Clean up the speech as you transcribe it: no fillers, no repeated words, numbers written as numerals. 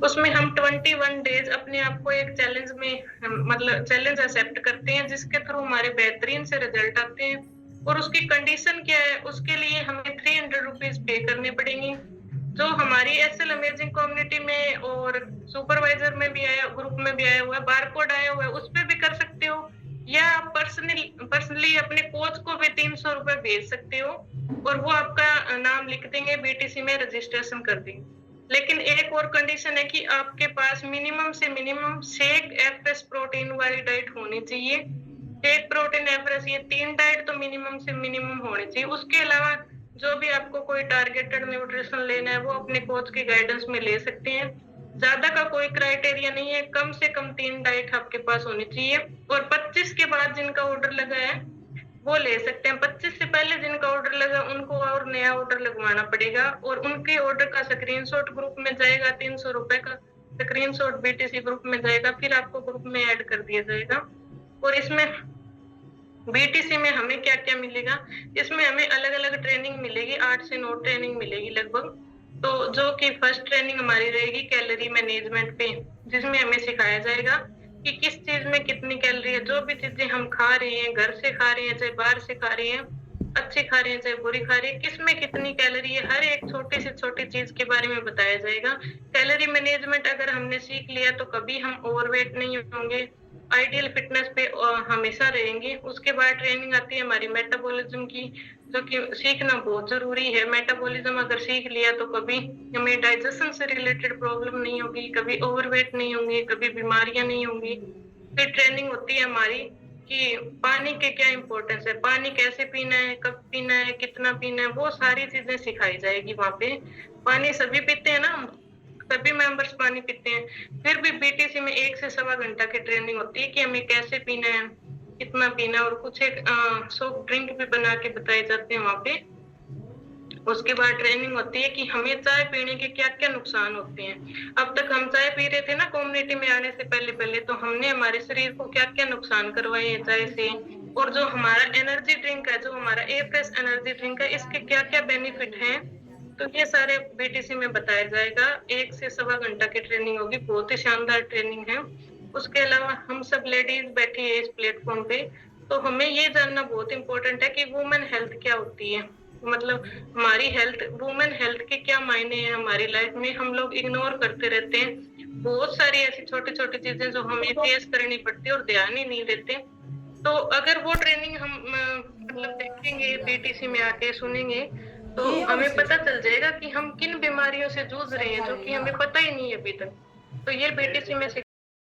उसमें हम 21 डेज़ अपने आप को एक चैलेंज में मतलब चैलेंज एक्सेप्ट करते हैं जिसके थ्रू हमारे बेहतरीन से रिज़ल्ट आते हैं और उसकी कंडीशन क्या है, उसके लिए हमें ₹300 पे करने पड़ेंगे। जो हमारी एसएल अमेजिंग कम्युनिटी में और सुपरवाइज़र में भी आया ग्रुप में भी आया हुआ है, बारकोड आया हुआ है, उसपे भी कर सकते हो या आप पर्सनली अपने कोच को भी ₹300 भेज सकते हो और वो आपका नाम लिख देंगे, बीटीसी में रजिस्ट्रेशन कर देंगे। लेकिन एक और कंडीशन है कि आपके पास मिनिमम से मिनिमम शेक, एफएस प्रोटीन वाली डाइट होनी चाहिए। शेक, प्रोटीन, एफएस ये 3 डाइट तो मिनिमम से मिनिमम होनी चाहिए। उसके अलावा जो भी आपको कोई टारगेटेड न्यूट्रिशन लेना है, वो अपने कोच की गाइडेंस में ले सकते हैं। ज़्यादा का कोई क्राइटेरिया नहीं है, कम से कम 3 डाइट आपके पास होनी चाहिए और 25 के बाद जिनका ऑर्डर लगा है, वो ले सकते हैं। 25 से पहले जिनका ऑर्डर लगा उनको और नया ऑर्डर लगवाना पड़ेगा और उनके ऑर्डर का स्क्रीनशॉट ग्रुप में जाएगा, ₹300 का स्क्रीनशॉट बीटीसी ग्रुप में जाएगा, फिर आपको ग्रुप में ऐड कर दिया जाएगा। और इसमें बीटीसी में हमें क्या-क्या मिलेगा, इसमें हमें अलग-अलग ट्रेनिंग मिलेगी, 8 से 9 ट्रेनिंग मिलेगी लगभग। तो जो कि फर्स्ट ट्रेनिंग हमारी रहेगी कैलोरी मैनेजमेंट पे, जिसमें हमें सिखाया जाएगा कि किस चीज़ में कितनी कैलोरी है, जो भी चीज़ें हम खा रहे हैं, घर से खा रहे हैं, चाहे बाहर से खा रहे हैं, अच्छी खा रहे हैं, चाहे बुरी खा रहे हैं, किसमें कितनी कैलोरी है, हर एक छोटी से छोटी चीज़ के बारे में बताया जाएगा। कैलोरी मैनेजमेंट अगर हमने सीख लिया तो कभी हम ओवरवेट नहीं होंगे, आइडियल फिटनेस पे हमेशा रहेंगे। उसके बाद ट्रेनिंग आती है हमारी मेटाबॉलिज़्म की, जो कि सीखना बहुत ज़रूरी है। मेटाबॉलिज़्म अगर सीख लिया तो कभी हमें डाइजेशन से रिलेटेड प्रॉब्लम नहीं होगी, कभी ओवरवेट नहीं होंगे, कभी बीमारियाँ नहीं होंगी। फिर ट्रेनिंग होती है हमारी कि पानी के क्या इम्पोर्टेंस है, पानी कैसे पीना है, कब पीना है, कितना पीना है, वो सारी चीज़ें सिखाई जाएगी वहाँ पे। पानी सभी पीते हैं ना, सभी मेंबर्स पानी पीते हैं। फिर भी बीटीसी में 1 से सवा घंटा की ट्रेनिंग होती है कि हमें कैसे पीना है, कितना पीना है और कुछ एक सॉफ्ट ड्रिंक भी बना के बताए जाते हैं वहाँ पे। उसके बाद ट्रेनिंग होती है कि हमें चाय पीने के क्या-क्या नुकसान होते हैं। अब तक हम चाय पी रहे थे ना कम्युनिटी में आने से पहले-पहले, तो हमने हमारे शरीर को क्या-क्या नुकसान करवाए हैं चाय से और जो हमारा एनर्जी ड्रिंक है, जो हमारा ए-फ्रेश एनर्जी ड्रिंक है, इसके क्या-क्या बेनिफिट हैं, तो ये सारे बीटीसी में बताया जाएगा। 1 से सवा घंटा की ट्रेनिंग होगी, बहुत ही शानदार ट्रेनिंग है। उसके अलावा हम सब लेडीज़ बैठी है इस प्लेटफ़ॉर्म पे, तो हमें ये जानना बहुत इम्पोर्टेंट है कि वुमेन हेल्थ क्या होती है? मतलब हमारी हेल्थ वुमेन हेल्थ के क्या मायने हैं हमारी लाइफ में, हम लोग इग्नोर करते रहते हैं। बहुत सारी ऐसी छोटी-छोटी चीज़ें जो हमें फेस करनी पड़ती है और ध्यान ही नहीं देते। तो अगर वो ट्रेनिंग हम मतलब देखेंगे, बीटीसी में आके सुनेंगे, तो हमें पता चल जाएगा कि हम किन बीमारियों से जूझ रहे हैं, जो कि हमें पता ही नहीं है अभी तक। तो ये बीटीसी में